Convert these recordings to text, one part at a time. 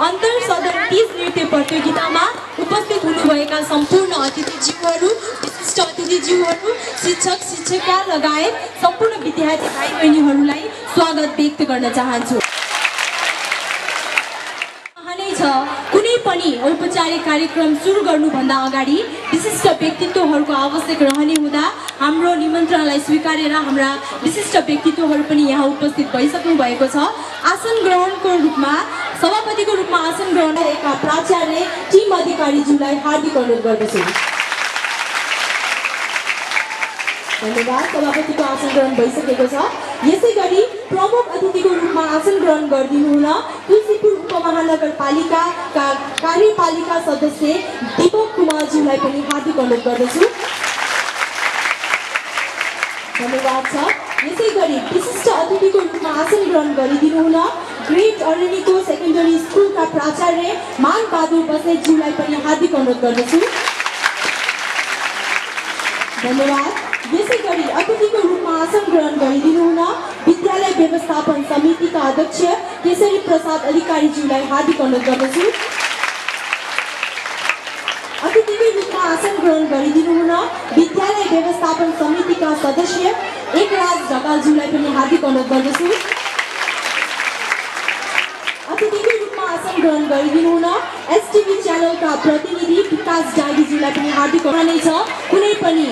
अन्तर सदन 30 नृत्य प्रतियोगितामा उपस्थित हुनुभएका सम्पूर्ण अतिथिज्यूहरू, विशिष्ट अतिथिज्यूहरू, शिक्षक शिक्षिका लगायत सम्पूर्ण विद्यार्थी भाइ बहिनीहरूलाई स्वागत व्यक्त गर्न चाहन्छु। कुनै पनि औपचारिक कार्यक्रम सुरु गर्नुभन्दा अगाडि विशिष्ट व्यक्तित्वहरूको आवश्यक रहने हुँदा हाम्रो निमन्त्रणलाई स्वीकारेर हाम्रा विशिष्ट व्यक्तित्वहरू पनि यहाँ उपस्थित भइसक्नु भएको छ। आसन ग्रहणको रूपमा सभापतिको रूपमा आसन ग्रहण गरेका प्राचार्य टिम अधिकारीज्यूलाई हार्दिक अनुरोध गर्दछु। धन्यवाद। सभापतिको आसन ग्रहण भइसकेको छ। यसैगरी प्रमुख अतिथिको रूपमा आसन ग्रहण गरिदिनु हुन तुलसीपुर उपमहानगरपालिकाका कार्यपालिका सदस्य दीपक कुमारज्यूलाई पनि हार्दिक अनुरोध गर्दछु। धन्यवाद छ। यसैगरी विशिष्ट अतिथिको रूपमा आसन ग्रहण गरिदिनु हुन ग्रेट अरनिको सेकेन्डरी स्कुलका प्राचार्य मान बहादुर बस्नेतज्यूलाई पनि हार्दिक अनुरोध गर्दछु। धन्यवाद। यसैगरी अतिथिको रूपमा आसन ग्रहण गरिदिनु हुन विद्यालय व्यवस्थापन समितिका अध्यक्ष केशरी प्रसाद अधिकारीज्यूलाई हार्दिक अनुरोध गर्दछु। अतिथिको रूपमा आसन ग्रहण गरिदिनु हुन विद्यालय व्यवस्थापन समितिका सदस्य एकराज ढकालज्यूलाई पनि हार्दिक अनुरोध गर्दछु। अतिथिको रूपमा आसन ग्रहण गरिदिनु हुन एसटिभी च्यानलका प्रतिनिधि विकास डाँगीज्यूलाई पनि हार्दिक अनुरोध छ। कुनै पनि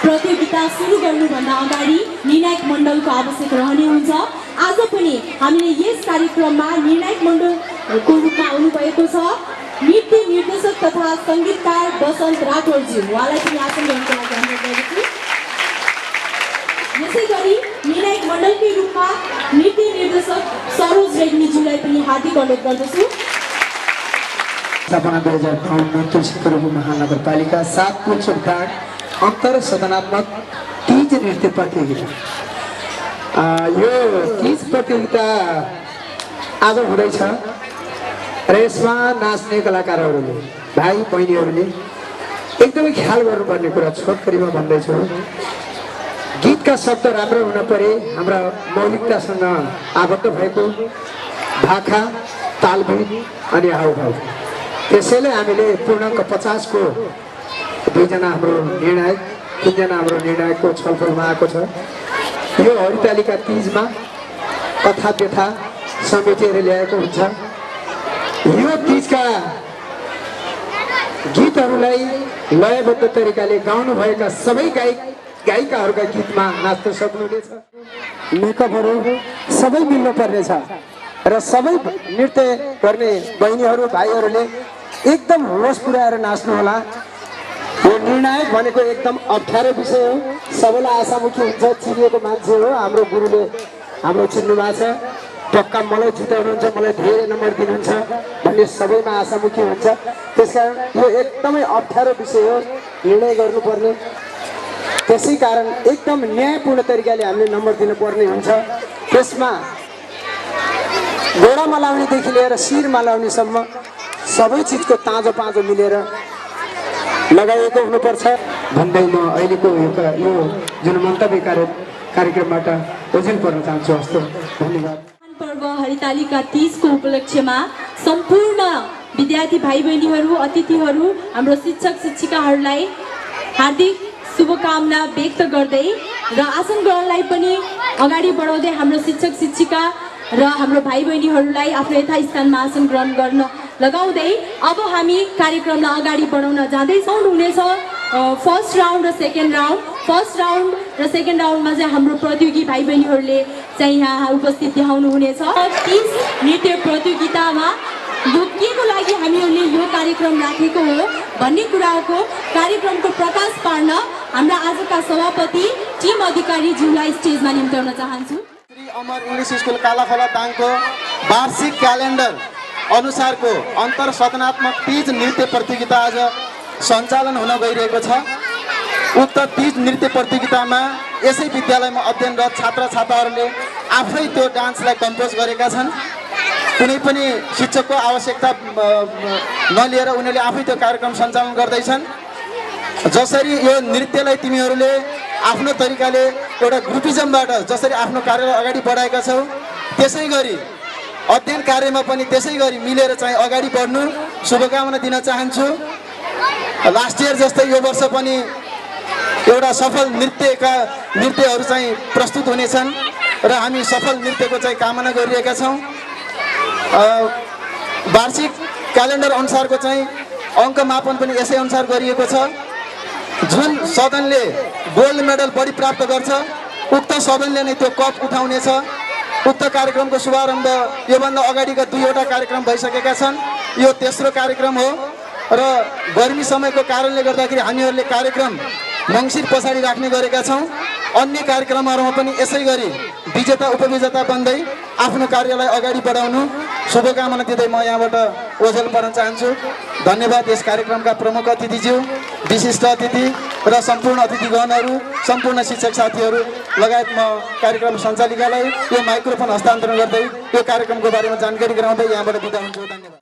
प्रतियोगिता सुरु गर्नुभन्दा अगाडि निर्णायक मण्डलको आवश्यक रहने हुन्छ। आज पनि हामीले यस कार्यक्रममा निर्णायक मण्डलको रूपमा आउनुभएको छ नृत्य निर्देशक तथा सङ्गीतकार बसन्त राठौरज्यू, उहाँलाई पनि आसन ग्रहणको लागि अनुरोध गर्दछु। यसैगरी निर्णायक मण्डलकै रूपमा नृत्य निर्देशक सरोज रेग्मीज्यूलाई पनि हार्दिक अनुरोध गर्दछु। स्थापना 2052 तुलसीपुर उपमहानगरपालिका 7 पुलचोकघाट अन्तर सदनात्मक तीज नृत्य प्रतियोगिता। यो तीज प्रतियोगिता आज हुँदैछ र यसमा नाच्ने कलाकारहरूले भाइ बहिनीहरूले एकदमै ख्याल गर्नुपर्ने कुरा छोटकरीमा भन्दैछु। गीतका शब्द राम्रो हुन परे, हाम्रा मौलिकतासँग आबद्ध भएको भाका, तालबेल अनि हाउभाउ। त्यसैले हामीले पूर्णाङ्क 50 को 2 जना हाम्रो निर्णायक, 3 जना हाम्रो निर्णायकको छलफलमा आएको छ। यो हरितालिका तीजमा कथा व्यथा समेटेर ल्याएको हुन्छ। यो तीजका गीतहरूलाई लयबद्ध तरिकाले गाउनुभएका सबै गायिकाहरूका गीतमा नाच्न सक्नुहुनेछ। मेकअपहरू सबै मिल्नु पर्नेछ र सबै नृत्य गर्ने बहिनीहरू भाइहरूले एकदम होस पुर्याएर नाच्नुहोला। यो निर्णायक भनेको एकदम अप्ठ्यारो विषय हो। सबैलाई आशामुखी हुन्छ, चिनिएको मान्छे हो। हाम्रो गुरुले हाम्रो चिन्नु भएको छ, पक्का मलाई जिताउनुहुन्छ, मलाई धेरै नम्बर दिनुहुन्छ भन्ने सबैमा आशामुखी हुन्छ। त्यसकारण यो एकदमै अप्ठ्यारो विषय हो, निर्णय गर्नुपर्ने। त्यसै कारण एकदम न्यायपूर्ण तरिकाले हामीले नम्बर दिनुपर्ने हुन्छ। त्यसमा घोडा मलाउनेदेखि लिएर शिर मलाउनेसम्म सबै चिजको ताजो पाँजो मिलेर लगाइएको हुनुपर्छ भन्दै म अहिलेको यो जुन मन्तव्य कार्यक्रमबाट ओझेल पर्न चाहन्छु। हस्तो धन्यवाद। पर्व हरितालिका 30 को उपलक्ष्यमा सम्पूर्ण विद्यार्थी भाइ बहिनीहरू, अतिथिहरू, हाम्रो शिक्षक शिक्षिकाहरूलाई हार्दिक शुभकामना व्यक्त गर्दै र आसन ग्रहणलाई पनि अगाडि बढाउँदै हाम्रो शिक्षक शिक्षिका र हाम्रो भाइ बहिनीहरूलाई आफ्नो यथास्थानमा आसन ग्रहण गर्न लगाउँदै अब हामी कार्यक्रमलाई अगाडि बढाउन जाँदैछौँ। हुनेछ फर्स्ट राउन्ड र सेकेन्ड राउन्ड। फर्स्ट राउन्ड र सेकेन्ड राउन्डमा चाहिँ हाम्रो प्रतियोगी भाइ बहिनीहरूले चाहिँ यहाँ उपस्थित देखाउनु हुनेछ। तीज नृत्य प्रतियोगितामा यो के को लागि हामीहरूले यो कार्यक्रम राखेको हो भन्ने कुराको कार्यक्रमको प्रकाश पार्न हाम्रा आजका सभापति टिम अधिकारीज्यूलाई स्टेजमा निम्त्याउन चाहन्छु। श्री अमर इङ्ग्लिस स्कुल कालाखोला दाङको वार्षिक क्यालेन्डर अनुसारको अन्तर सदनात्मक तीज नृत्य प्रतियोगिता आज सञ्चालन हुन गइरहेको छ। उक्त तीज नृत्य प्रतियोगितामा यसै विद्यालयमा अध्ययनरत छात्र छात्राहरूले आफै त्यो डान्सलाई कम्पोज गरेका छन्। कुनै पनि शिक्षकको आवश्यकता नलिएर उनीहरूले आफै त्यो कार्यक्रम सञ्चालन गर्दैछन्। जसरी यो नृत्यलाई तिमीहरूले आफ्नो तरिकाले एउटा ग्रुपिजमबाट जसरी आफ्नो कार्यलाई अगाडि बढाएका छौ त्यसै गरी अध्ययन कार्यमा पनि त्यसै गरी मिलेर चाहिँ अगाडि बढ्नु शुभकामना दिन चाहन्छु। लास्ट इयर जस्तै यो वर्ष पनि एउटा सफल नृत्यहरू चाहिँ प्रस्तुत हुनेछन् र हामी सफल नृत्यको चाहिँ कामना गरिरहेका छौँ। वार्षिक क्यालेन्डर अनुसारको चाहिँ अङ्क मापन पनि यसै अनुसार गरिएको छ। जुन सदनले गोल्ड मेडल बढी प्राप्त गर्छ उक्त सदनले नै त्यो कप उठाउनेछ। उक्त कार्यक्रमको शुभारम्भ योभन्दा अगाडिका 2वटा कार्यक्रम भइसकेका छन्। यो तेस्रो कार्यक्रम हो र गर्मी समयको कारणले गर्दाखेरि हामीहरूले कार्यक्रम मङ्सिर पछाडि राख्ने गरेका छौँ। अन्य कार्यक्रमहरूमा पनि यसै गरी विजेता उपविजेता बन्दै आफ्नो कार्यलाई अगाडि बढाउनु शुभकामना दिँदै म यहाँबाट ओझेल पर्न चाहन्छु। धन्यवाद यस कार्यक्रमका प्रमुख अतिथिज्यू, विशिष्ट अतिथि र सम्पूर्ण अतिथिगणहरू, सम्पूर्ण शिक्षक साथीहरू लगायत म कार्यक्रम सञ्चालिकालाई यो माइक्रोफोन हस्तान्तरण गर्दै यो कार्यक्रमको बारेमा जानकारी गराउँदै यहाँबाट बिदा हुन्छु। धन्यवाद।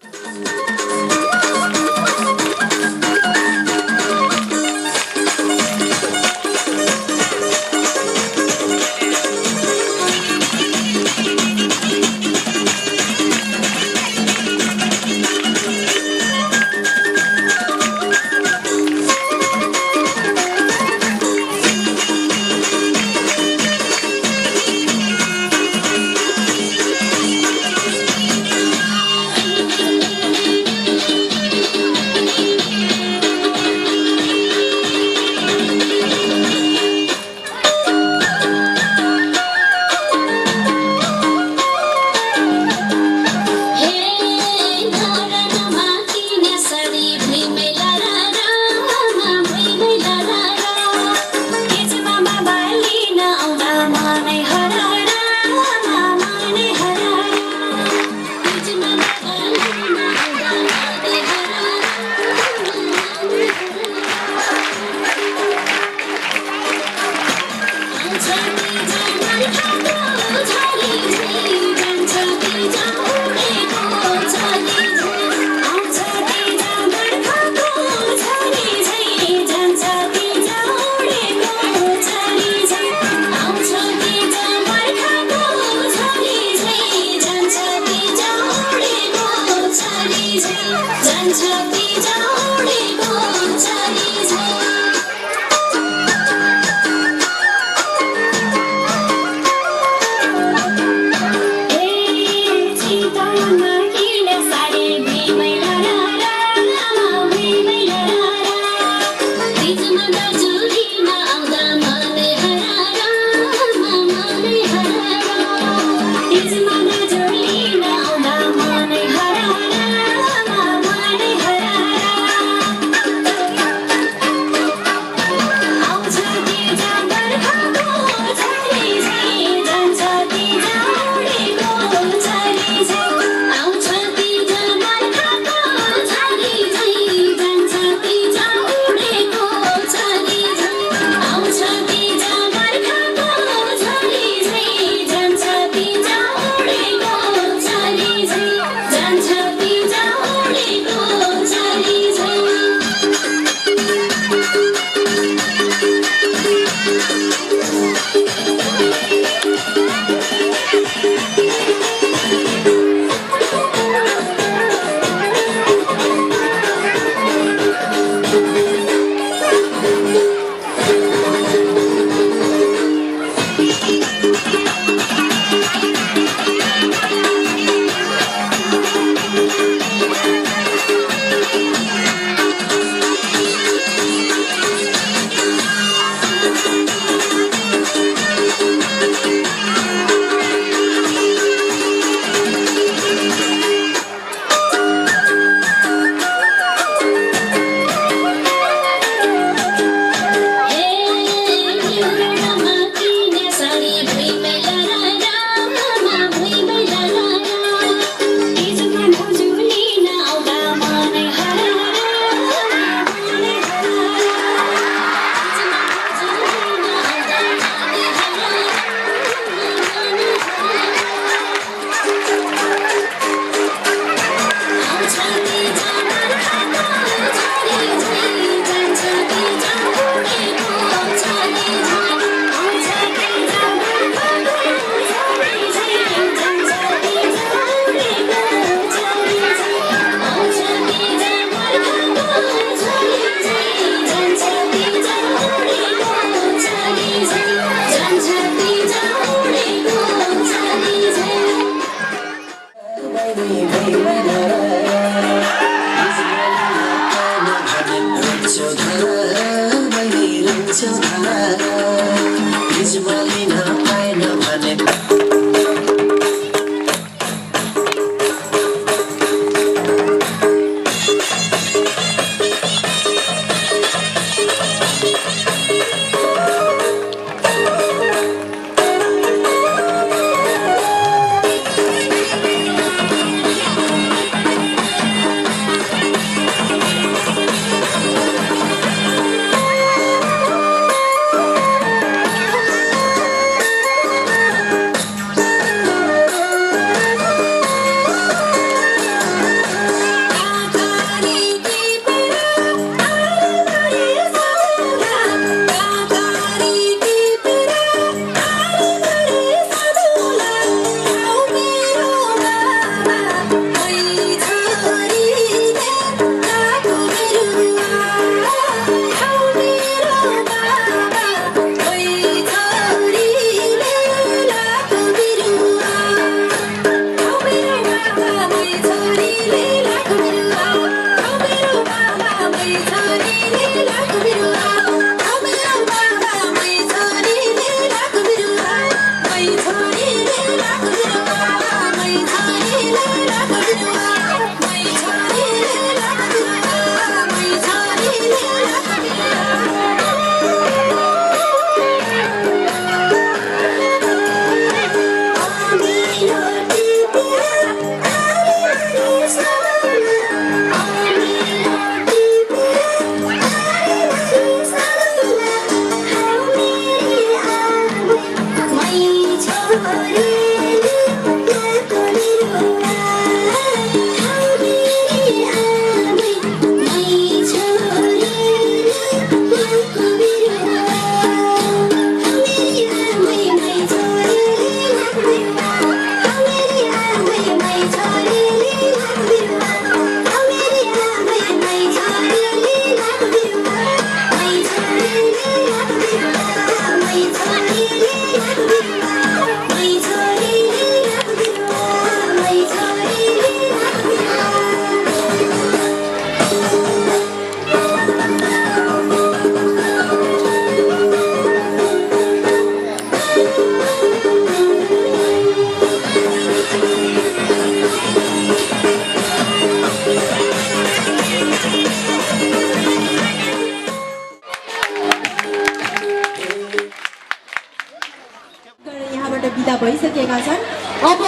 विदा भइसकेका छन्। अब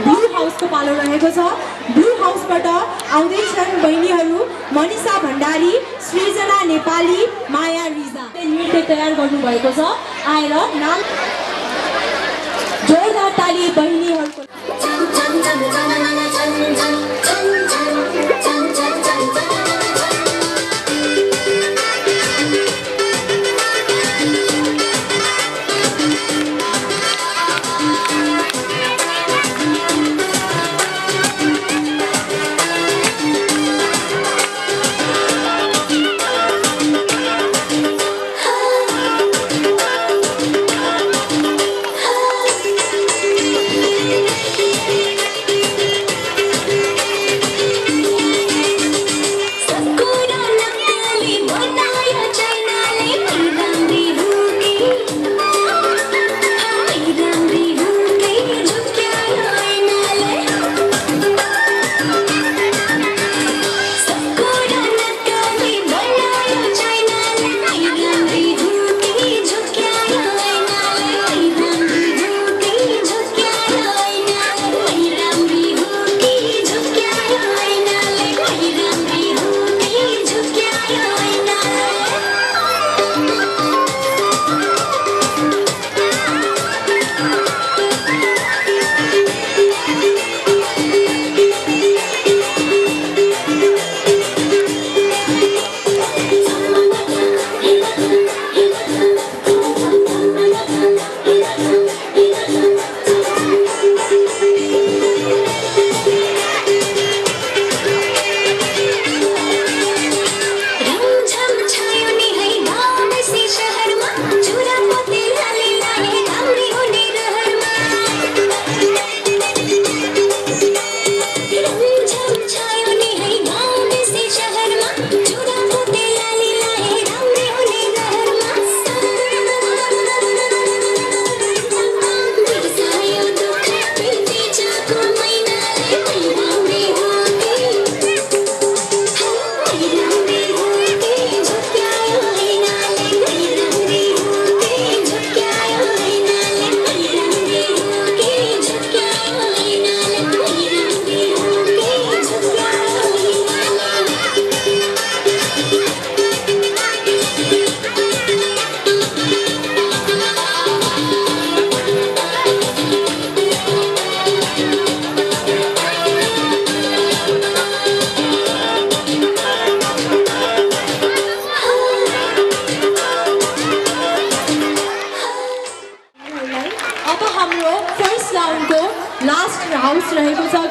ब्लू हाउसको पालो रहेको छ। ब्लू हाउसबाट आउँदैछन् बहिनीहरू मनिषा भण्डारी, सृजना नेपाली, माया रिजा। नृत्य तयार गर्नुभएको छ। आएर नाम जोरदार ताली बहिनीहरूको।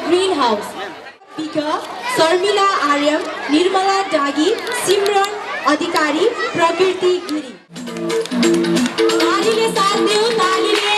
ग्रीन हाउस शर्मिला आर्यम, निर्मला डागी, सिमरन अधिकारी, प्रकृति गिरी। तालीले साथ देऊ, तालीले।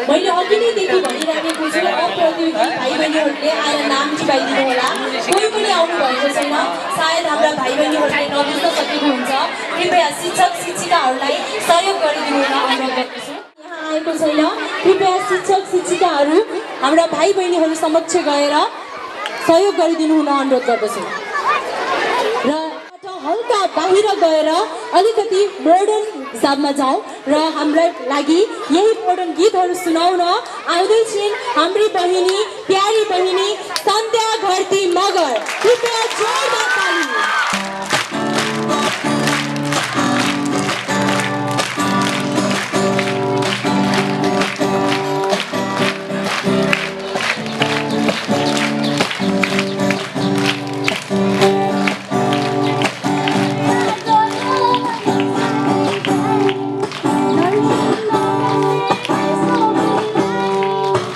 मैले अघि नैदेखि भनिराखेको छु अप्रतियोगी भाइ बहिनीहरूले आएर नाम चिपाइदिनु होला। कोही पनि आउनु भएको छैन, सायद हाम्रा भाइ बहिनीहरूले नबुझ्न सकेको हुन्छ। कृपया शिक्षक शिक्षिकाहरूलाई सहयोग गरिदिनु होला अनुरोध गर्दछु। यहाँ आएको छैन, कृपया शिक्षक शिक्षिकाहरू हाम्रा भाइ बहिनीहरू समक्ष गएर सहयोग गरिदिनु हुन अनुरोध गर्दछु। र हल्का घरका बाहिर गएर अलिकति मोडर्न हिसाबमा जाउँ र हाम्रो लागि यही मोडर्न गीतहरू सुनाउन आउँदैछिन् हाम्री बहिनी प्यारी बहिनी सन्ध्या घरती मगर। कृपया जोरदार ताली। Hãy subscribe cho kênh Ghiền Mì Gõ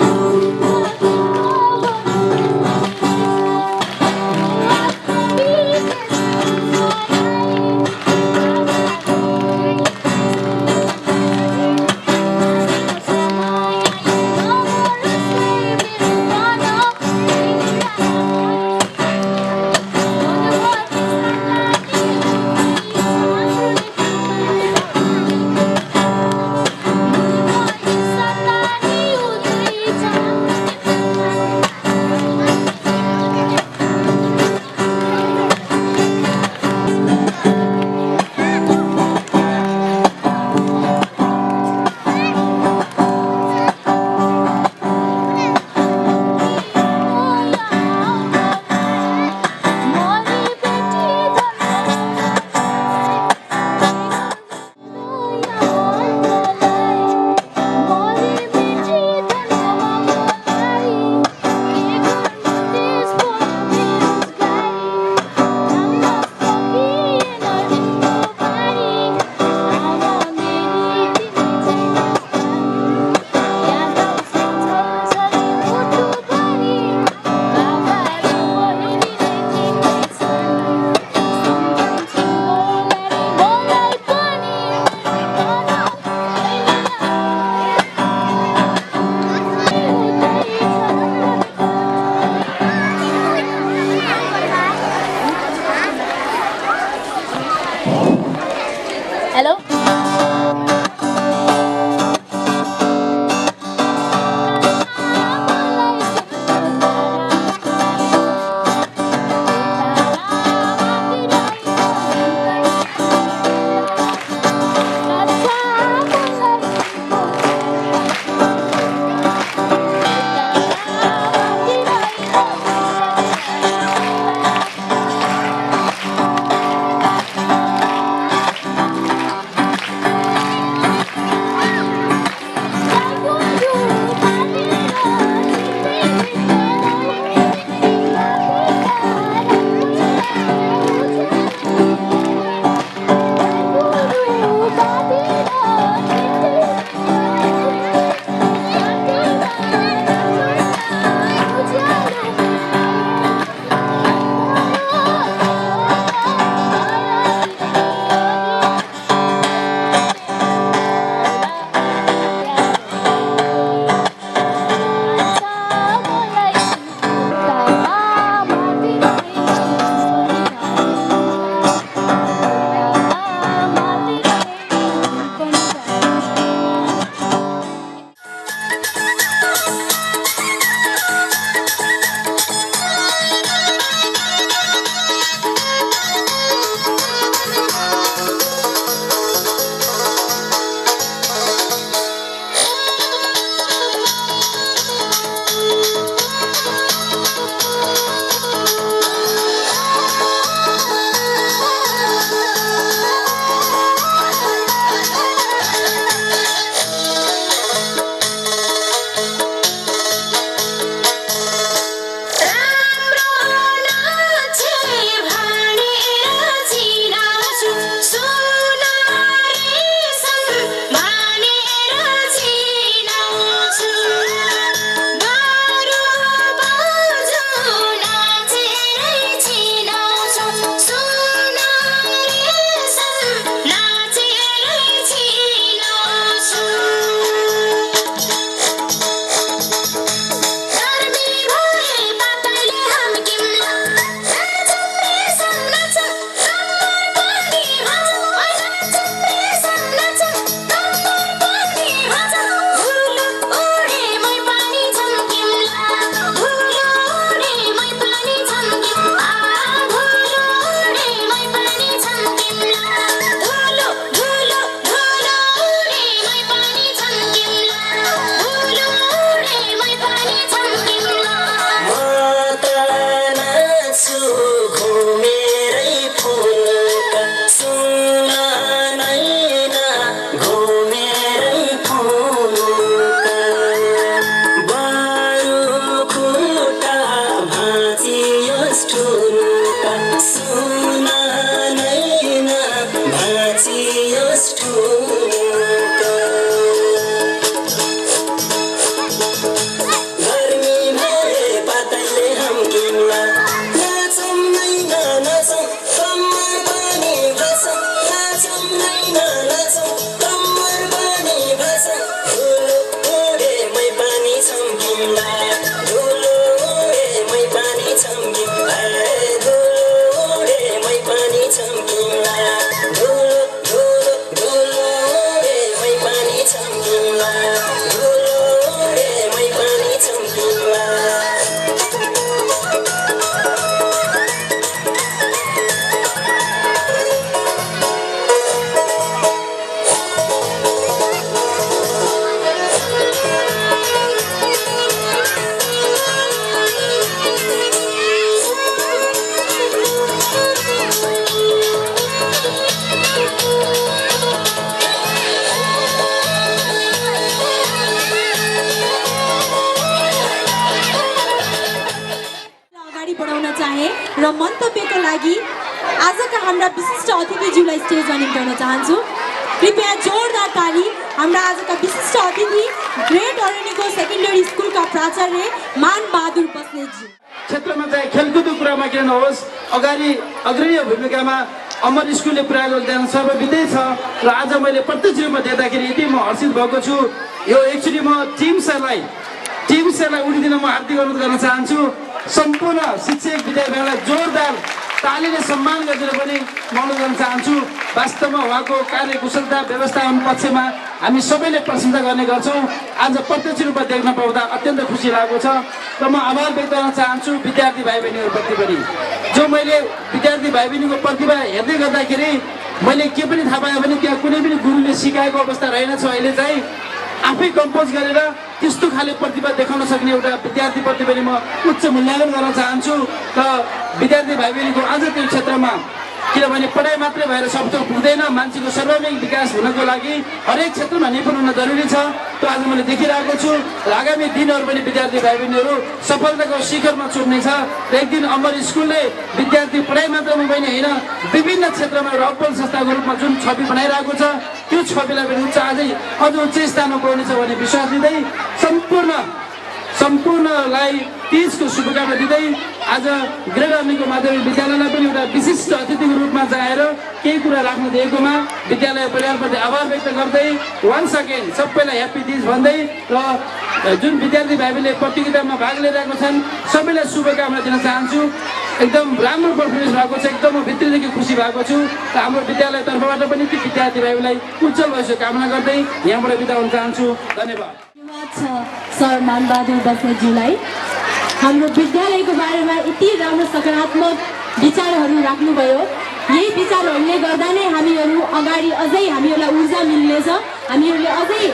để không bỏ lỡ बढाउन चाहे र मन्तव्यका लागि आजका हाम्रा विशिष्ट अतिथिज्यूलाई स्टेजमा निम्त्याउन चाहन्छु। कृपया जोरदार ताली हाम्रा आजका विशिष्ट अतिथि ग्रेट अरण्यको सेकेन्डरी स्कुलका प्राचार्य मान बहादुर बस्नेतज्यू। क्षेत्रमा चाहिँ खेलकुदको कुरामा किन नहोस्, अगाडि अग्रणी भूमिकामा अमर स्कुलले पुऱ्याएको योगदान सर्वविधै छ र आज मैले प्रत्यक्ष रूपमा देख्दाखेरि यति म हर्षित भएको छु। यो एकचोटि म टिम सरलाई उडिदिन म हार्दिक अनुरोध गर्न चाहन्छु। सम्पूर्ण शिक्षक विद्यार्थीहरूलाई जोरदार तालीले सम्मान गरेर पनि म अनुरोध गर्न चाहन्छु। वास्तवमा उहाँको कार्यकुशलता व्यवस्थापन पक्षमा हामी सबैले प्रशंसा गर्ने गर्छौँ। आज प्रत्यक्ष रूपमा देख्न पाउँदा अत्यन्त खुसी लागेको छ र म आभार व्यक्त गर्न चाहन्छु विद्यार्थी भाइ बहिनीहरूप्रति पनि। जो मैले विद्यार्थी भाइ बहिनीको प्रतिभा हेर्दै गर्दाखेरि मैले के पनि थाहा पाएँ भने त्यहाँ कुनै पनि गुरुले सिकाएको अवस्था रहेनछ। अहिले चाहिँ आफै कम्पोज गरेर त्यस्तो खाले प्रतिभा देखाउन सक्ने एउटा विद्यार्थीप्रति पनि म उच्च मूल्याङ्कन गर्न चाहन्छु। र विद्यार्थी भाइ बहिनीको आज त्यो क्षेत्रमा, किनभने पढाइ मात्रै भएर सब थोक पुग्दैन, मान्छेको सर्वाङ्गीण विकास हुनको लागि हरेक क्षेत्रमा निपुण हुन जरुरी छ। त्यो आज मैले देखिरहेको छु र आगामी दिनहरू पनि विद्यार्थी भाइ बहिनीहरू सफलताको शिखरमा चुक्नेछ र एक दिन अमर स्कुलले विद्यार्थी पढाइ मात्रमा पनि होइन, विभिन्न क्षेत्रमा एउटा अब्बल संस्थाको रूपमा जुन छवि बनाइरहेको छ त्यो छविलाई पनि अझ उच्च स्थानमा पुर्याउनेछ भन्ने विश्वास दिँदै सम्पूर्णलाई तीजको शुभकामना दिँदै आज ग्रेट अरण्यको माध्यमिक विद्यालयलाई पनि एउटा विशिष्ट अतिथिको रूपमा जाएर केही कुरा राख्न दिएकोमा विद्यालय परिवारप्रति आभार व्यक्त गर्दै वान्स अगेन सबैलाई ह्याप्पी तीज भन्दै र जुन विद्यार्थी भाइले प्रतियोगितामा भाग लिइरहेको छन् सबैलाई शुभकामना दिन चाहन्छु। एकदम राम्रो पर्फर्मेन्स भएको छ, एकदम म भित्रदेखि खुसी भएको छु र हाम्रो विद्यालय तर्फबाट पनि ती विद्यार्थी भाइलाई उज्जवल भविष्य कामना गर्दै यहाँबाट बिदा हुन चाहन्छु। धन्यवाद। सर मान बहादुर बस्नेतज्यूलाई हाम्रो विद्यालयको बारेमा यति राम्रो सकारात्मक विचारहरू राख्नुभयो। यही विचारहरूले गर्दा नै हामीहरू अगाडि अझै हामीहरूलाई ऊर्जा मिल्नेछ, हामीहरूले अझै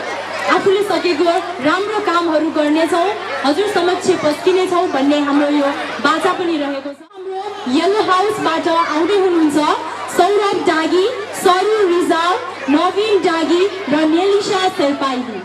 आफूले सकेको राम्रो कामहरू गर्नेछौँ, हजुर समक्ष पस्किनेछौँ भन्ने हाम्रो यो बाचा पनि रहेको छ। हाम्रो येलो हाउसबाट आउँदै हुनुहुन्छ सौरभ डागी, सरू रिजाल, नवीन डागी र नेलिसा शेर्पाली।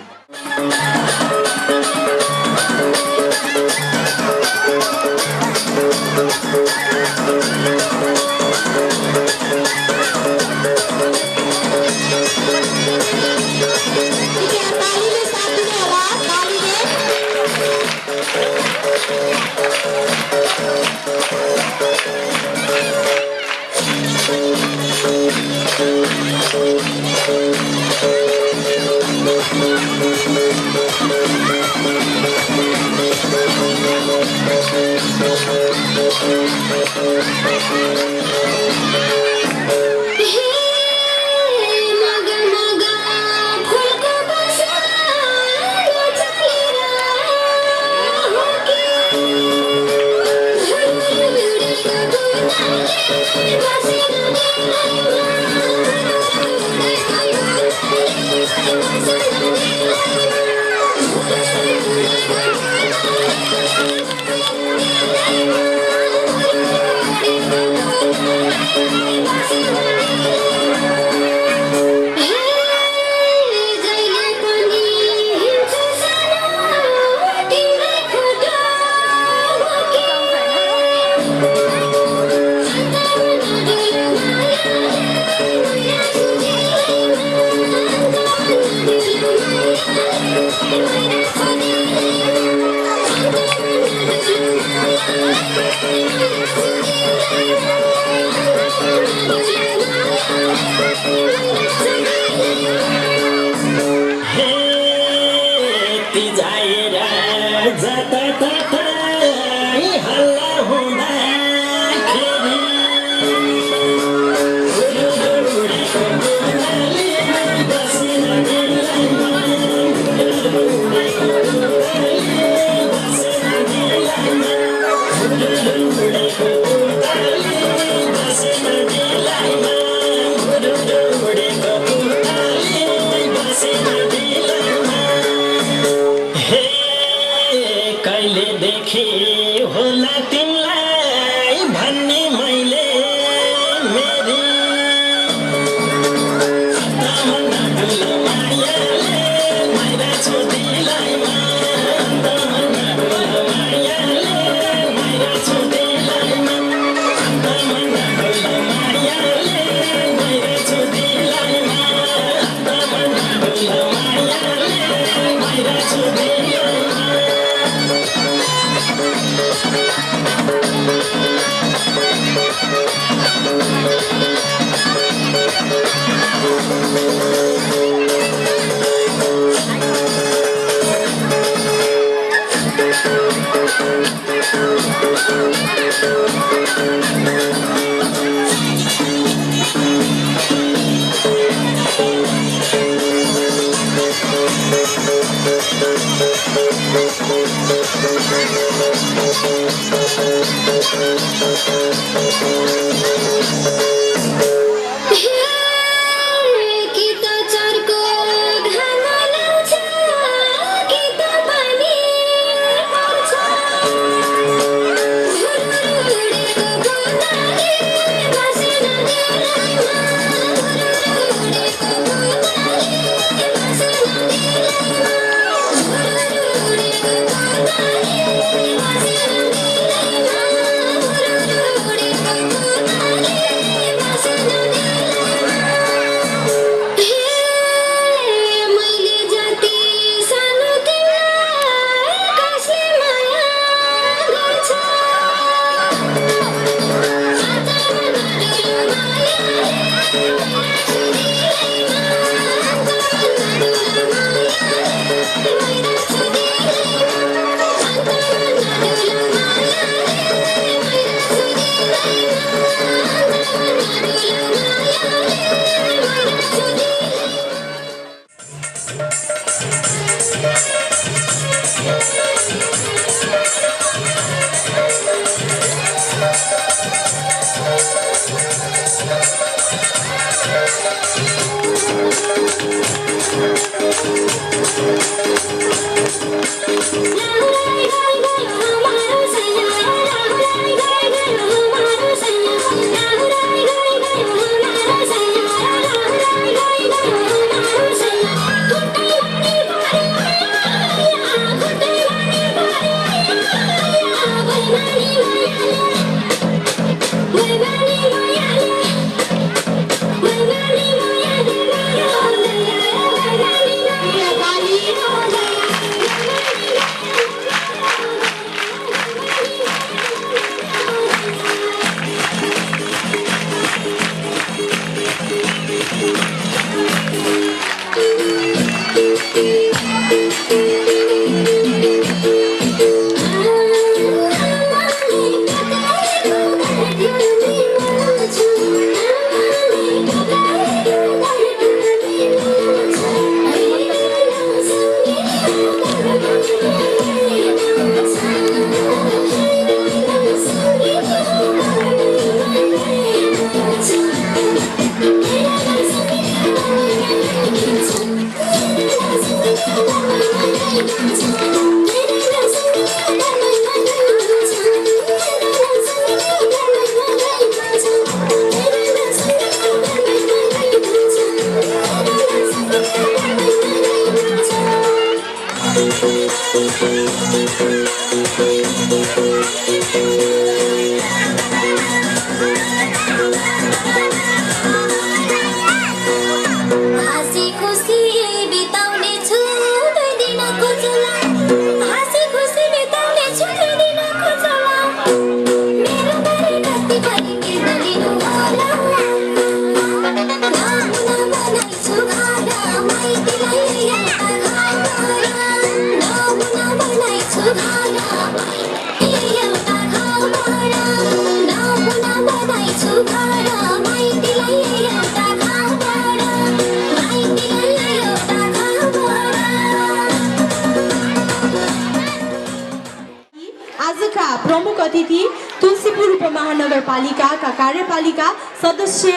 आजका प्रमुख अतिथि तुलसीपुर उपमहानगरपालिकाका कार्यपालिका सदस्य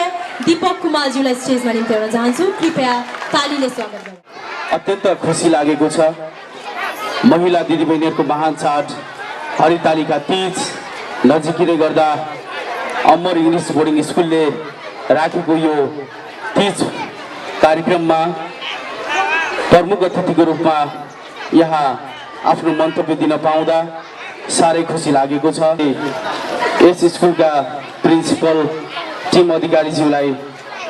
दीपक कुमारज्यूलाई स्टेजमा निम्त्याउन चाहन्छु। कृपया तालीले स्वागत गरौँ। अत्यन्त खुसी लागेको छ महिला दिदीबहिनीहरूको महान चाड हरितालिका तीज नजिकिँदै गर्दा अमर इङ्ग्लिस बोर्डिङ स्कुलले राखेको यो तीज कार्यक्रममा प्रमुख अतिथिको रूपमा यहाँ आफ्नो मन्तव्य दिन पाउँदा साह्रै खुसी लागेको छ। यस स्कुलका प्रिन्सिपल टिम अधिकारीज्यूलाई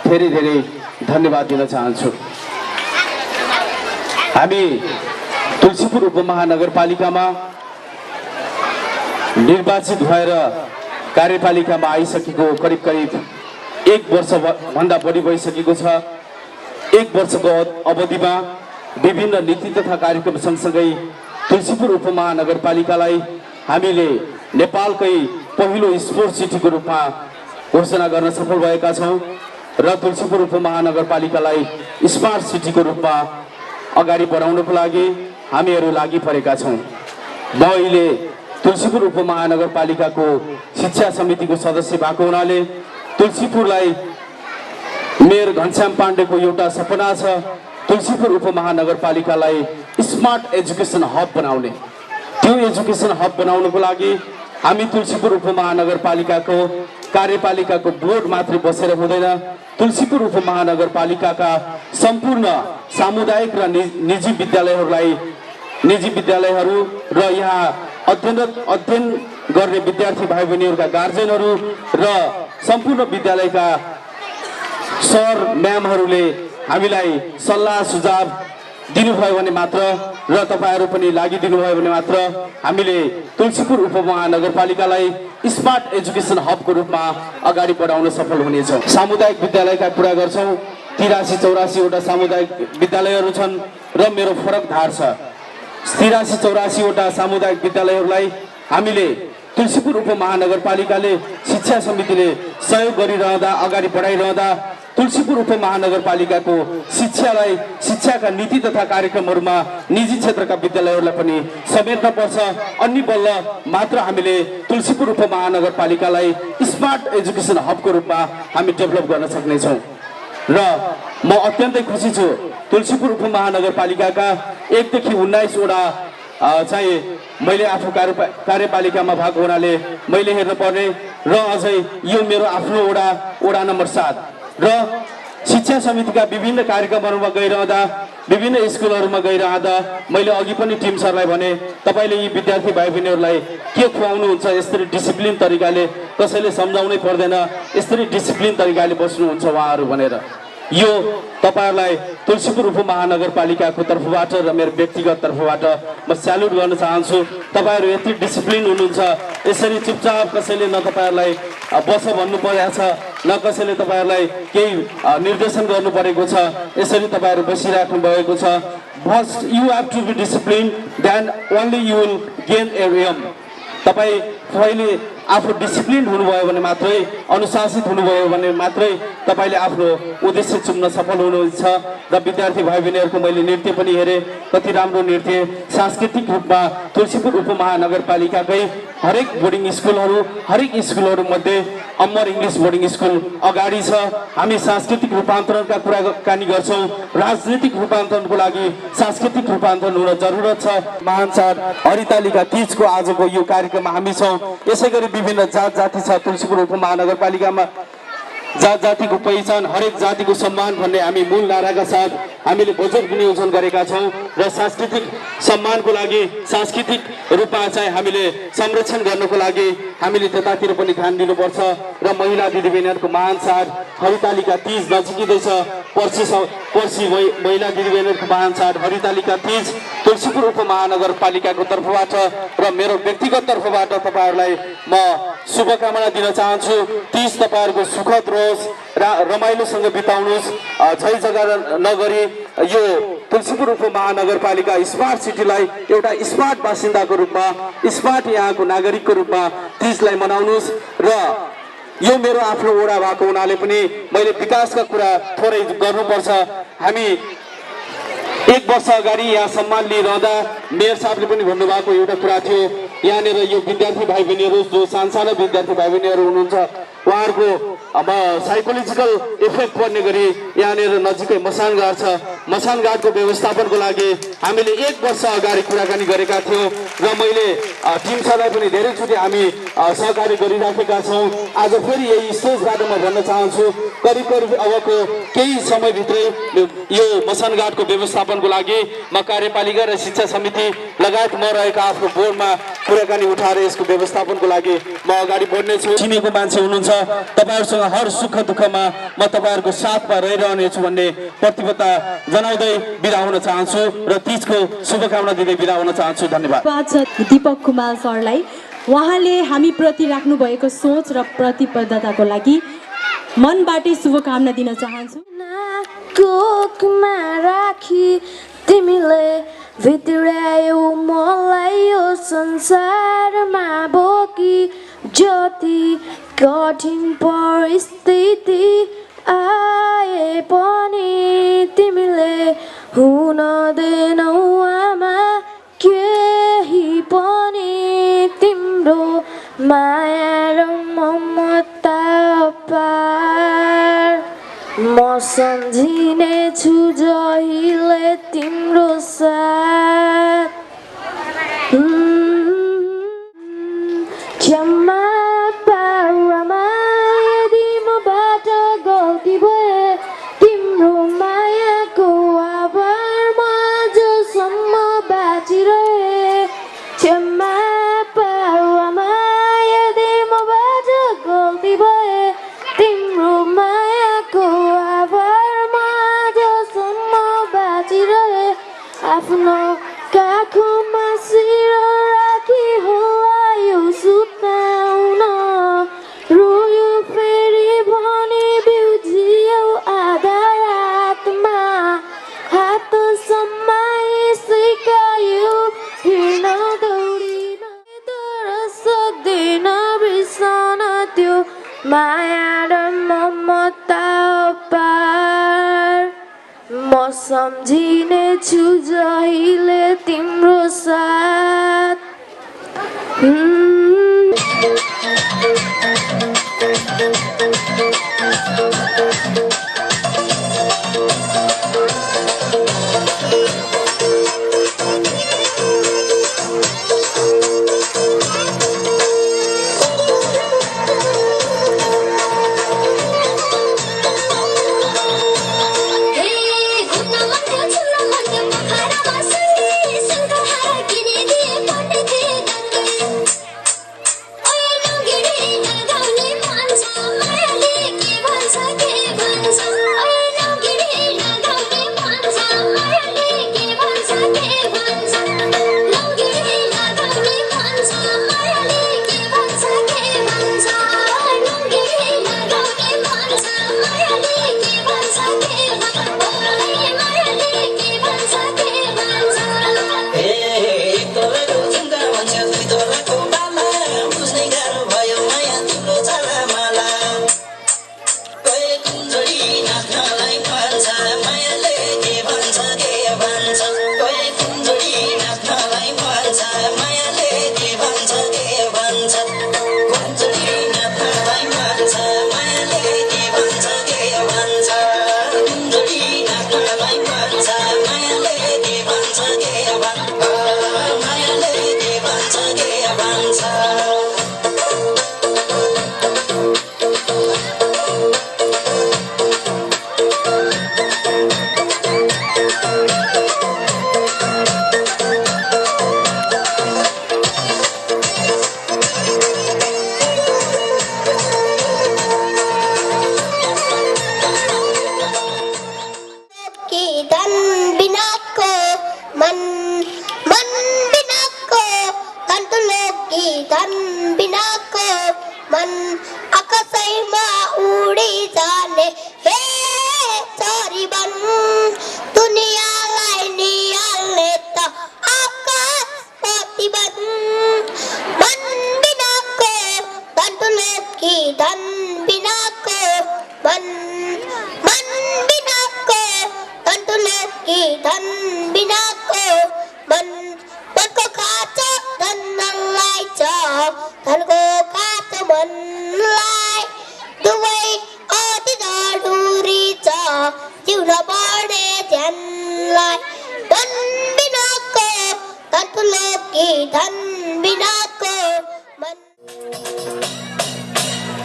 धेरै धेरै धन्यवाद दिन चाहन्छु। हामी तुलसीपुर उपमहानगरपालिकामा निर्वाचित भएर कार्यपालिकामा आइसकेको करिब करिब 1 वर्षभन्दा बढी भइसकेको छ। 1 वर्षको अवधिमा विभिन्न नीति तथा कार्यक्रम सँगसँगै तुलसीपुर उपमहानगरपालिकालाई हामीले नेपालकै पहिलो स्पोर्ट्स सिटीको रूपमा घोषणा गर्न सफल भएका छौँ र तुलसीपुर उपमहानगरपालिकालाई स्मार्ट सिटीको रूपमा अगाडि बढाउनको लागि हामीहरू लागि परेका छौँ। म अहिले तुलसीपुर उपमहानगरपालिकाको शिक्षा समितिको सदस्य भएको हुनाले तुलसीपुरलाई मेयर घनश्याम पाण्डेको एउटा सपना छ, तुलसीपुर उपमहानगरपालिकालाई स्मार्ट एजुकेसन हब बनाउने। त्यो एजुकेसन हब बनाउनको लागि हामी तुलसीपुर उपमहानगरपालिकाको कार्यपालिकाको बोर्ड मात्रै बसेर हुँदैन, तुलसीपुर उपमहानगरपालिकाका सम्पूर्ण सामुदायिक र निजी विद्यालयहरू र यहाँ अध्ययन गर्ने विद्यार्थी भाइ बहिनीहरूका गार्जेनहरू र सम्पूर्ण विद्यालयका सर म्यामहरूले हामीलाई सल्लाह सुझाव दिनुभयो भने मात्र र तपाईँहरू पनि लागिदिनुभयो भने मात्र हामीले तुलसीपुर उपमहानगरपालिकालाई स्मार्ट एजुकेसन हबको रूपमा अगाडि बढाउन सफल हुनेछौँ। सामुदायिक विद्यालयका कुरा गर्छौँ, 83-84वटा सामुदायिक विद्यालयहरू छन् र मेरो फरक धार छ। 83-84 वटा सामुदायिक विद्यालयहरूलाई हामीले तुलसीपुर उपमहानगरपालिकाले शिक्षा समितिले सहयोग गरिरहँदा अगाडि बढाइरहँदा तुलसीपुर उपमहानगरपालिकाको शिक्षाका नीति तथा कार्यक्रमहरूमा निजी क्षेत्रका विद्यालयहरूलाई पनि समेट्न पर्छ। अनि बल्ल मात्र हामीले तुलसीपुर उपमहानगरपालिकालाई स्मार्ट एजुकेसन हबको रूपमा हामी डेभलप गर्न सक्नेछौँ। र म अत्यन्तै खुसी छु तुलसीपुर उपमहानगरपालिकाका 1 देखि 19 वटा चाहिँ मैले आफू कार्यपालिकामा भएको हुनाले मैले हेर्न पर्ने र अझै यो मेरो आफ्नो वडा नम्बर 7 र शिक्षा समितिका विभिन्न कार्यक्रमहरूमा गइरहँदा विभिन्न स्कुलहरूमा गइरहँदा मैले अघि पनि टिम सरलाई भने तपाईँले यी विद्यार्थी भाइ बहिनीहरूलाई के खुवाउनुहुन्छ, यसरी डिसिप्लिन तरिकाले कसैले सम्झाउनै पर्दैन, यसरी डिसिप्लिन तरिकाले बस्नुहुन्छ उहाँहरू भनेर। यो तपाईँहरूलाई तुलसीपुर उपमहानगरपालिकाको तर्फबाट र मेरो व्यक्तिगत तर्फबाट म स्याल्युट गर्न चाहन्छु। तपाईँहरू यति डिसिप्लिन हुनुहुन्छ, यसरी चुपचाप कसैले न तपाईँहरूलाई बस भन्नु परेको छ न कसैले तपाईँहरूलाई केही निर्देशन गर्नु परेको छ, यसरी तपाईँहरू बसिराख्नु भएको छ। First you have to be discipline, then only you will gain a aim. तपाईँ पहिले आफू डिसिप्लिन हुनुभयो भने मात्रै, अनुशासित हुनुभयो भने मात्रै तपाईँले आफ्नो उद्देश्य चुम्न सफल हुनुहुन्छ। र विद्यार्थी भाइ बहिनीहरूको मैले नृत्य पनि हेरेँ, कति राम्रो नृत्य। सांस्कृतिक रूपमा तुलसीपुर उपमहानगरपालिकाकै हरेक बोर्डिङ स्कुलहरूमध्ये अमर इङ्ग्लिस बोर्डिङ स्कुल अगाडि छ। हामी सांस्कृतिक रूपान्तरणका कुराकानी गर्छौँ, राजनीतिक रूपान्तरणको लागि सांस्कृतिक रूपान्तरण हुन जरुरत छ। महान चाड हरितालिका तीजको आजको यो कार्यक्रममा हामी छौँ। यसै गरी विभिन्न जात जाति छ तुलसीपुर उपमहानगरपालिकामा। जात जातिको पहिचान, हरेक जातिको सम्मान भन्ने हामी मूल नाराका साथ हामीले बजेट विनियोजन गरेका छौँ र सांस्कृतिक सम्मानको लागि, सांस्कृतिक रूपमा चाहिँ हामीले संरक्षण गर्नको लागि हामीले त्यतातिर पनि ध्यान दिनुपर्छ। र महिला दिदीबहिनीहरूको महान चाड हरितालिका तीज नजिकै छ। पर्सि महिला दिदीबहिनीहरूको महान चाड हरितालिका तीज तुलसीपुर उपमहानगरपालिकाको तर्फबाट र मेरो व्यक्तिगत तर्फबाट तपाईँहरूलाई म शुभकामना दिन चाहन्छु। तीज तपाईँहरूको सुखद रहोस्, रमाइलोसँग बिताउनुहोस्। झै जग्गा नगरी यो तुलसीपुर उपमहानगरपालिका स्मार्ट सिटीलाई एउटा स्मार्ट बासिन्दाको रूपमा, स्मार्ट यहाँको नागरिकको रूपमा तीजलाई मनाउनुहोस्। र यो मेरो आफ्नो वडा भएको हुनाले पनि मैले विकासका कुरा थोरै गर्नुपर्छ। हामी 1 वर्ष अगाडि यहाँ सम्मान लिइरहँदा मेयर साहबले पनि भन्नुभएको एउटा कुरा थियो, यहाँनिर यो विद्यार्थी भाइ बहिनीहरू जो सानसाना विद्यार्थी भाइ बहिनीहरू हुनुहुन्छ उहाँहरूको अब साइकोलोजिकल इफेक्ट पर्ने गरी यहाँनिर नजिकै मसान घाट छ। मसान घाटको व्यवस्थापनको लागि हामीले 1 वर्ष अगाडि कुराकानी गरेका थियौँ र मैले टिम सरलाई पनि धेरैचोटि हामी सहकारी गरिराखेका छौँ। आज फेरि यही स्टेजबाट म भन्न चाहन्छु, करिब अबको केही समयभित्रै यो मसान घाटको व्यवस्थापनको लागि म कार्यपालिका र शिक्षा समिति लगायत म रहेका आफ्नो बोर्डमा कुराकानी उठाएर यसको व्यवस्थापनको लागि म अगाडि बढ्नेछु। चिनेको मान्छे हुनुहुन्छ, तपाईँहरूसँग हर सुख दुःखमा म तपाईँहरूको साथमा रहिरहनेछु भन्ने प्रतिबद्धता जनाउँदै बिदा हुन चाहन्छु र तीजको शुभकामना दिँदै बिदा हुन चाहन्छु। धन्यवाद। दीपक कुमार सरलाई उहाँले हामी प्रति राख्नु भएको सोच र प्रतिबद्धताको लागि मनबाटै शुभकामना दिन चाहन्छु। कोकमा राखी तिमीले भित्रायो मलाई यो संसारमा बोकी जति कठिन परिस्थिति आए पनि तिमीले हुन दिनौ आमा केही पनि तिम्रो माया र ममता अपार म सम्झिने छु जहिले तिम्रो साथ क्षमा पाऊ आमा यदि मबाट गल्ती भए तिम्रो मायाको आभारमा जसम्म बाँचिरहे क्षमा पाऊ आमा यदि मबाट गल्ती भए तिम्रो मायाको आभारमा जसम्म बाँचिरहे आफ्नो काखमा शिर राखी होला यो सुताउन रोयो फेरि भने बिउजियो आधा रातमा हात समाई सिकायो हिँड्न दौडिन तर सक्दैन बिर्सन त्यो माया र ममता अपार म सम्झिने छु जहिले तिम्रो साथ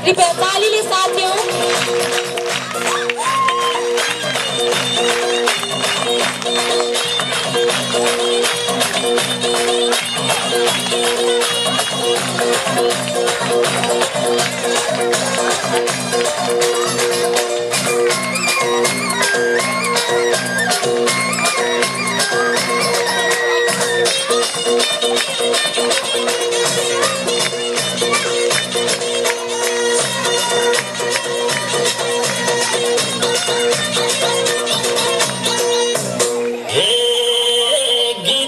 कृपया तालीले साथ देऊ। गीत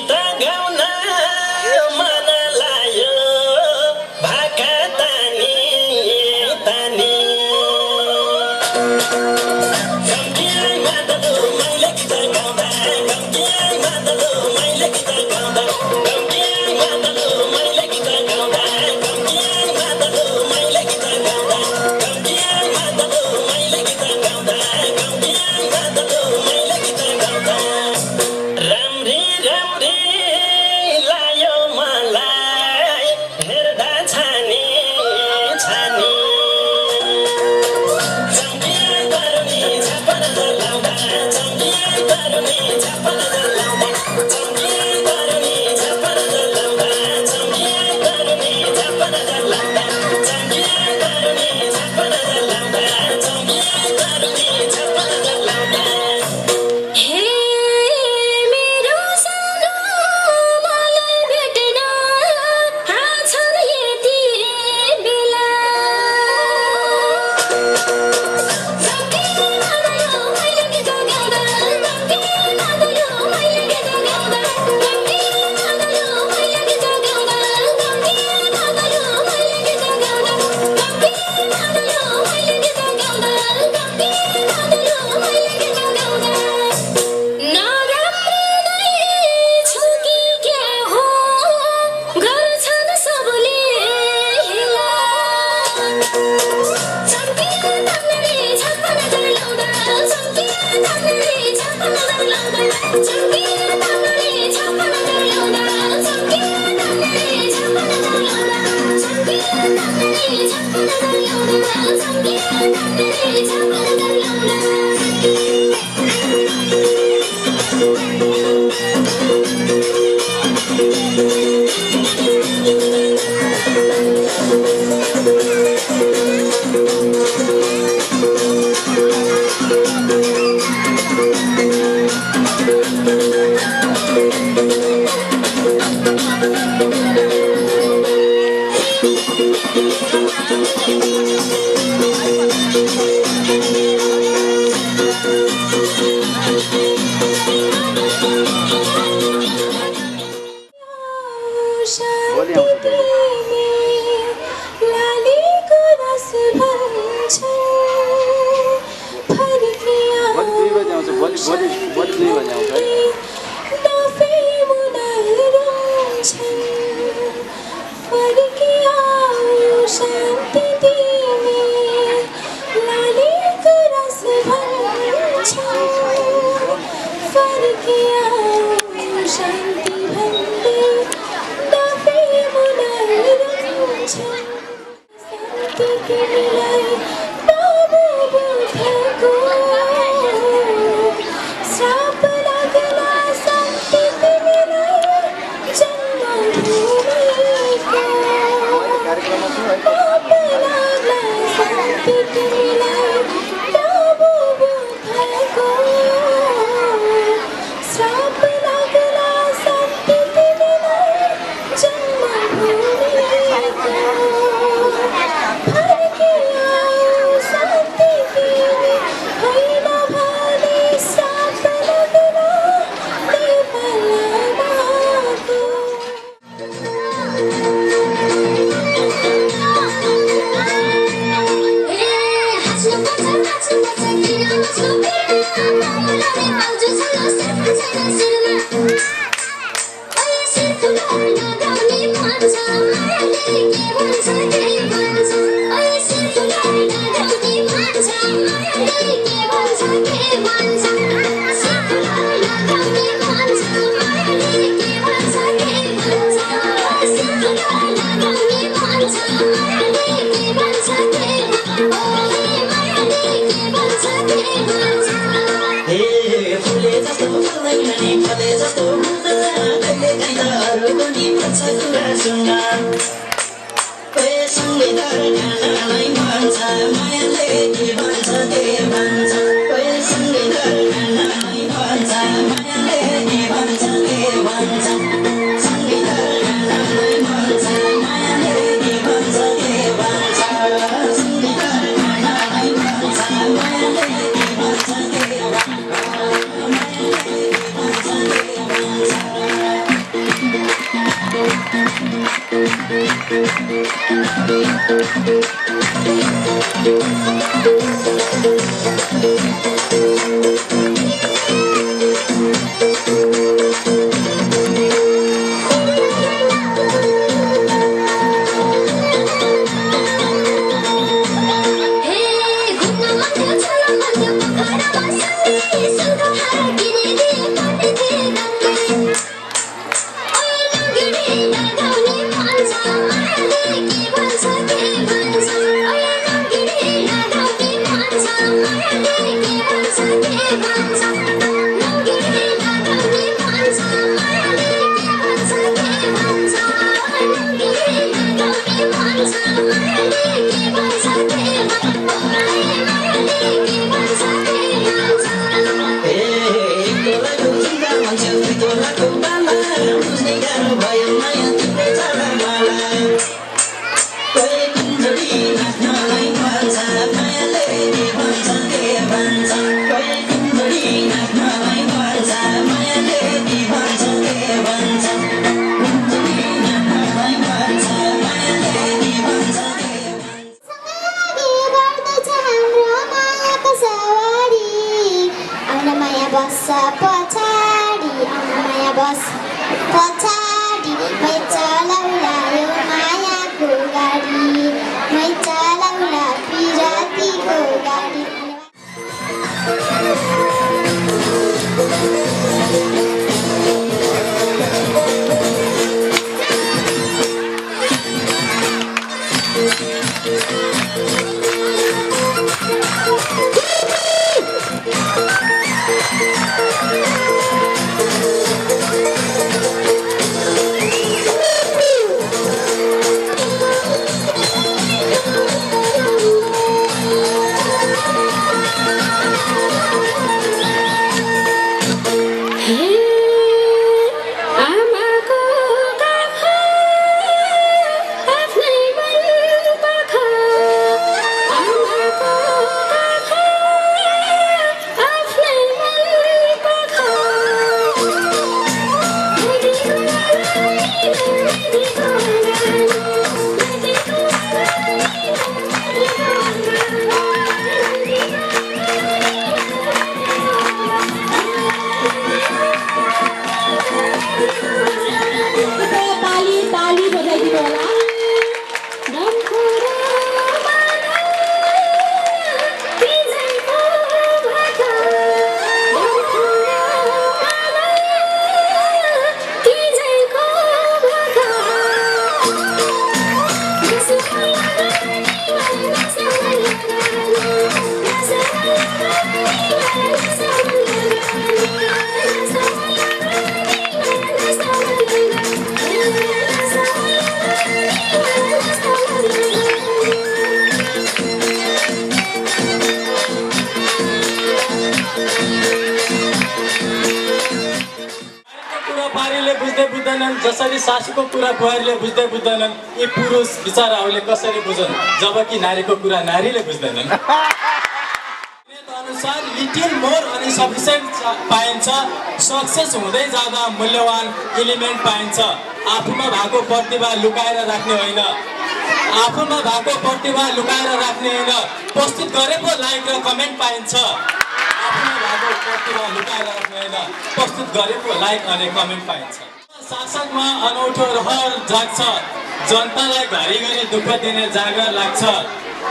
आमाको काखा आफ्नै मनपर्ख आमाको काखा आफ्नै मनपर्ख कृपया ताली बजाइदिनु होला। कुरा पारीले बुझ्दै बुझ्दैनन्, जसरी सासूको कुरा बुहारीले बुझ्दै बुझ्दैनन्, यी पुरुष बिचाराहरूले कसरी बुझन् जबकि नारीको कुरा नारीले बुझ्दैनन्। अनुसार लिटिल मोर अनि सफिसियन्ट पाइन्छ। सक्सेस हुँदै जाँदा मूल्यवान एलिमेन्ट पाइन्छ। आफूमा भएको प्रतिभा लुकाएर राख्ने होइन, आफूमा भएको प्रतिभा लुकाएर राख्ने होइन, प्रस्तुत गरेको लाइक र कमेन्ट पाइन्छ। आफूमा भएको प्रतिभा लुकाएर राख्ने होइन, प्रस्तुत गरेको लाइक अनि कमेन्ट पाइन्छ। शासकमा अनौठो रहर जाग्छ, जनतालाई घरिघरि दुःख दिने जागर लाग्छ।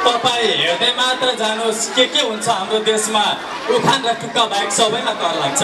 तपाईँ हेर्दै मात्र जानुहोस् के हुन्छ हाम्रो देशमा, उखान र टुक्का बाहेक सबैमा कर लाग्छ।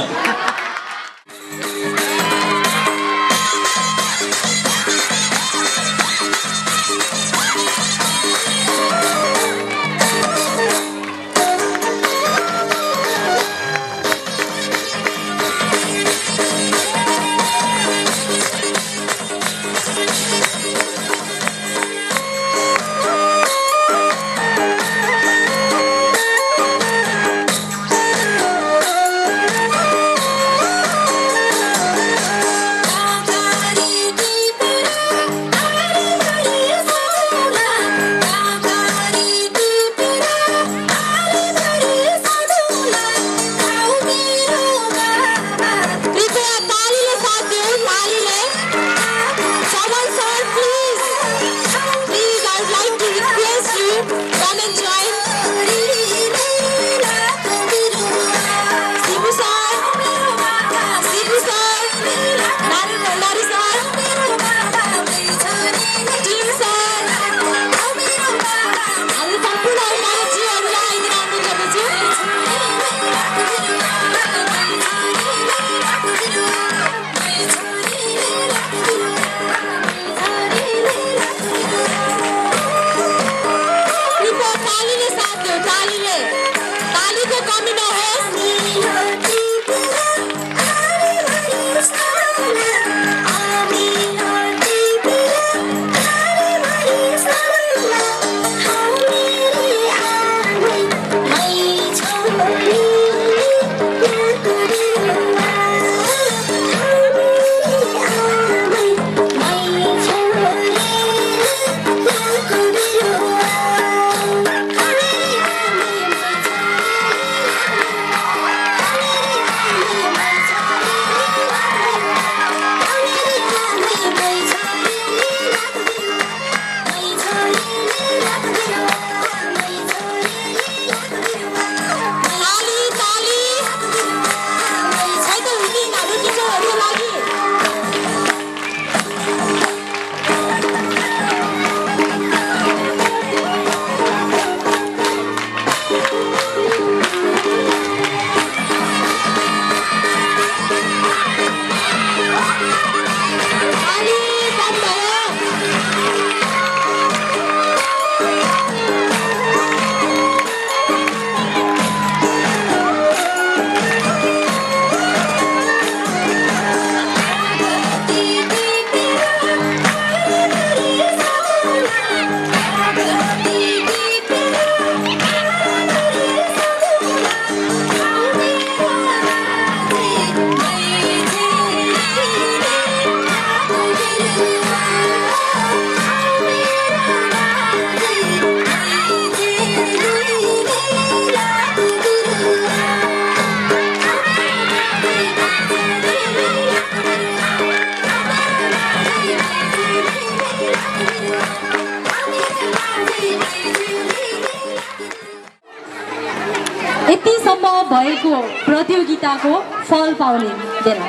यतिसम्म भएको प्रतियोगिताको फल पाउने बेला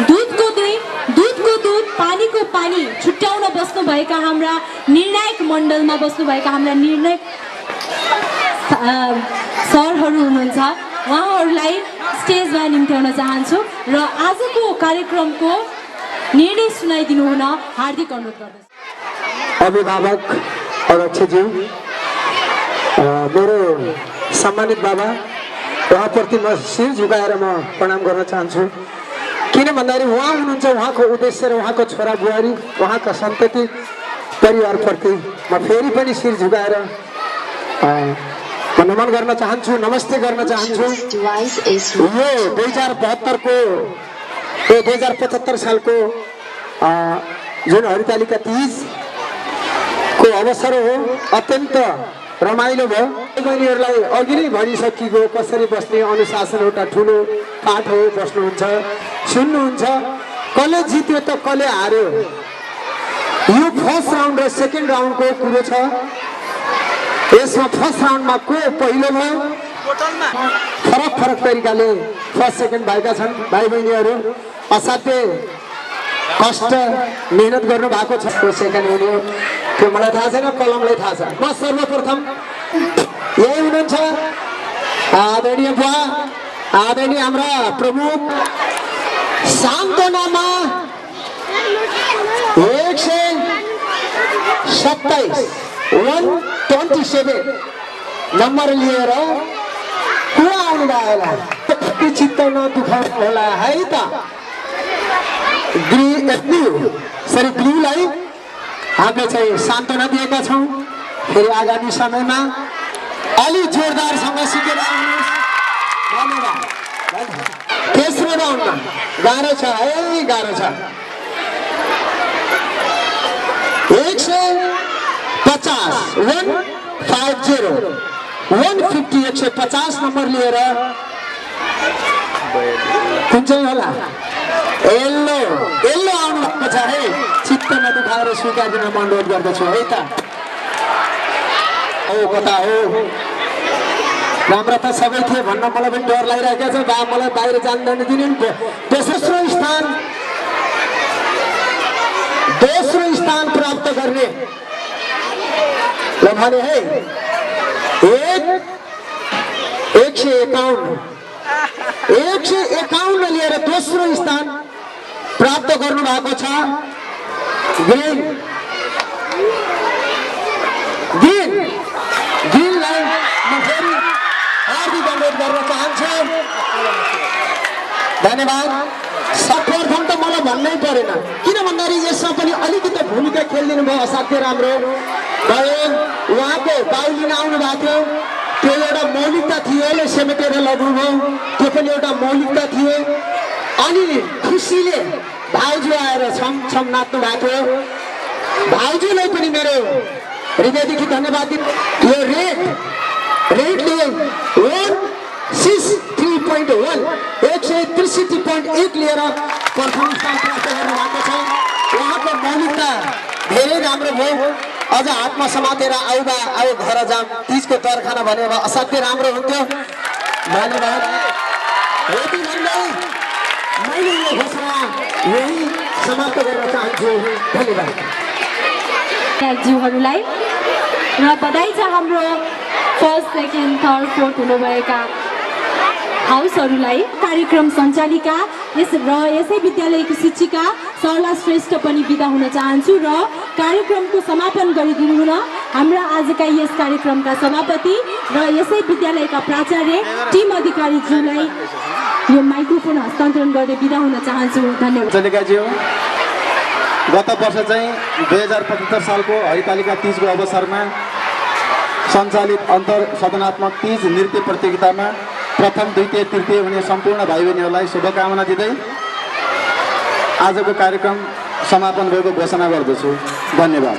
दुधको दुध पानीको पानी छुट्याउन बस्नुभएका हाम्रा निर्णायक मण्डलमा बस्नुभएका हाम्रा निर्णायक सरहरू हुनुहुन्छ, उहाँहरूलाई स्टेजमा निम्त्याउन चाहन्छु र आजको कार्यक्रमको निर्णय सुनाइदिनु हुन हार्दिक अनुरोध गर्दछु। अभिभावक अध्यक्षज्यू, मेरो सम्मानित बाबा, उहाँप्रति म शिर झुकाएर म प्रणाम गर्न चाहन्छु। किन भन्दाखेरि उहाँ हुनुहुन्छ, उहाँको उद्देश्य र उहाँको छोरा बुहारी, उहाँका सन्तति परिवारप्रति म फेरि पनि शिर झुकाएर म नमन गर्न चाहन्छु, नमस्ते गर्न चाहन्छु। यो 2075 सालको जुन हरितालिका तीजको अवसर हो, अत्यन्त रमाइलो भयो। बहिनीहरूलाई अघि नै भनिसकिएको कसरी बस्ने अनुशासन एउटा ठुलो पाठ हो। बस्नुहुन्छ, सुन्नुहुन्छ, कसले जित्यो त कसले हार्यो, यो फर्स्ट राउन्ड र सेकेन्ड राउन्डको कुरो छ। यसमा फर्स्ट राउन्डमा को पहिलो भयो, फरक तरिकाले फर्स्ट सेकेन्ड भएका छन् भाइ बहिनीहरू। असाध्य कष्ट मेहनत गर्नु भएको छ। को सेकेन्ड हुने त्यो मलाई थाहा छैन, कलमलाई थाहा छ। म सर्वप्रथम यही हुनुहुन्छ आदरणीय बुवा, आदरणीय हाम्रा प्रमुख सान्तनामा 127 नम्बर लिएर को आउनु भयो होला, चित्त नदुखाउनु होला है त। ग्लुलाई हामीले चाहिँ सान्त्वना दिएका छौँ। फेरि आगामी समयमा अलि जोरदारसँग सिकेर आउनुहोस्। धन्यवाद। तेस्रो राउन्डमा गाह्रो छ है, गाह्रो छ। 150 नम्बर लिएर कुन चाहिँ होला, यल्लो आउनु भएको छ है। चित्त नदुखाएर स्वीकारिदिन म अनुरोध गर्दछु है त। हो कता हो, राम्रो त सबै थिए भन्न मलाई पनि डर लागिरहेको छ। बा मलाई बाहिर जान दिनु। दोस्रो स्थान प्राप्त गर्ने ल भने है 151 लिएर दोस्रो स्थान प्राप्त गर्नु भएको छ। ग्रिनलाई म फेरि हार्दिक अनुरोध गर्न चाहन्छु। धन्यवाद। सर्वप्रथम त मलाई भन्नै परेन, किन भन्दाखेरि यसमा पनि अलिकति भूमिका खेलिदिनु भयो। असाध्य राम्रो भयो। उहाँको बाउ लिन आउनु भएको थियो, त्यो एउटा मौलिकता थियो, सेमेटेर लग्नुभयो, त्यो पनि एउटा मौलिकता थियो। अनि खुसीले भाउजू आएर छम नाच्नु भएको थियो। भाउजूलाई पनि मेरो हृदयदेखि धन्यवाद। यो रेडले 163.1 163.1 लिएर प्रथम स्थान प्राप्त गर्नुभएको छ। उहाँको मौलिकता धेरै राम्रो भयो। अझ हातमा समातेर आऊ घर जाम, तीजको तरखाना भने असाध्य राम्रो हुन्थ्यो। धन्यवाद। यति भन्दै मैले यो घोषणा यही समाप्त गर्न चाहन्छु। धन्यवाद ज्यूहरूलाई र बधाई छ हाम्रो फर्स्ट, सेकेन्ड, थर्ड, फोर्थ हुनुभएका हाउसहरूलाई। कार्यक्रम सञ्चालिका यसै विद्यालयकी शिक्षिका सरला श्रेष्ठ पनि बिदा हुन चाहन्छु र कार्यक्रमको समापन गरिदिनु हुन हाम्रा आजका यस कार्यक्रमका सभापति र यसै विद्यालयका प्राचार्य टिम अधिकारीज्यूलाई यो माइक्रोफोन हस्तान्तरण गर्दै बिदा हुन चाहन्छु। धन्यवाद। गत वर्ष चाहिँ 2075 सालको हरितालिका तीजको अवसरमा सञ्चालित अन्तर सदनात्मक तीज नृत्य प्रतियोगितामा प्रथम, द्वितीय, तृतीय हुने सम्पूर्ण भाइ बहिनीहरूलाई शुभकामना दिँदै आजको कार्यक्रम समापन भएको घोषणा गर्दछु। धन्यवाद।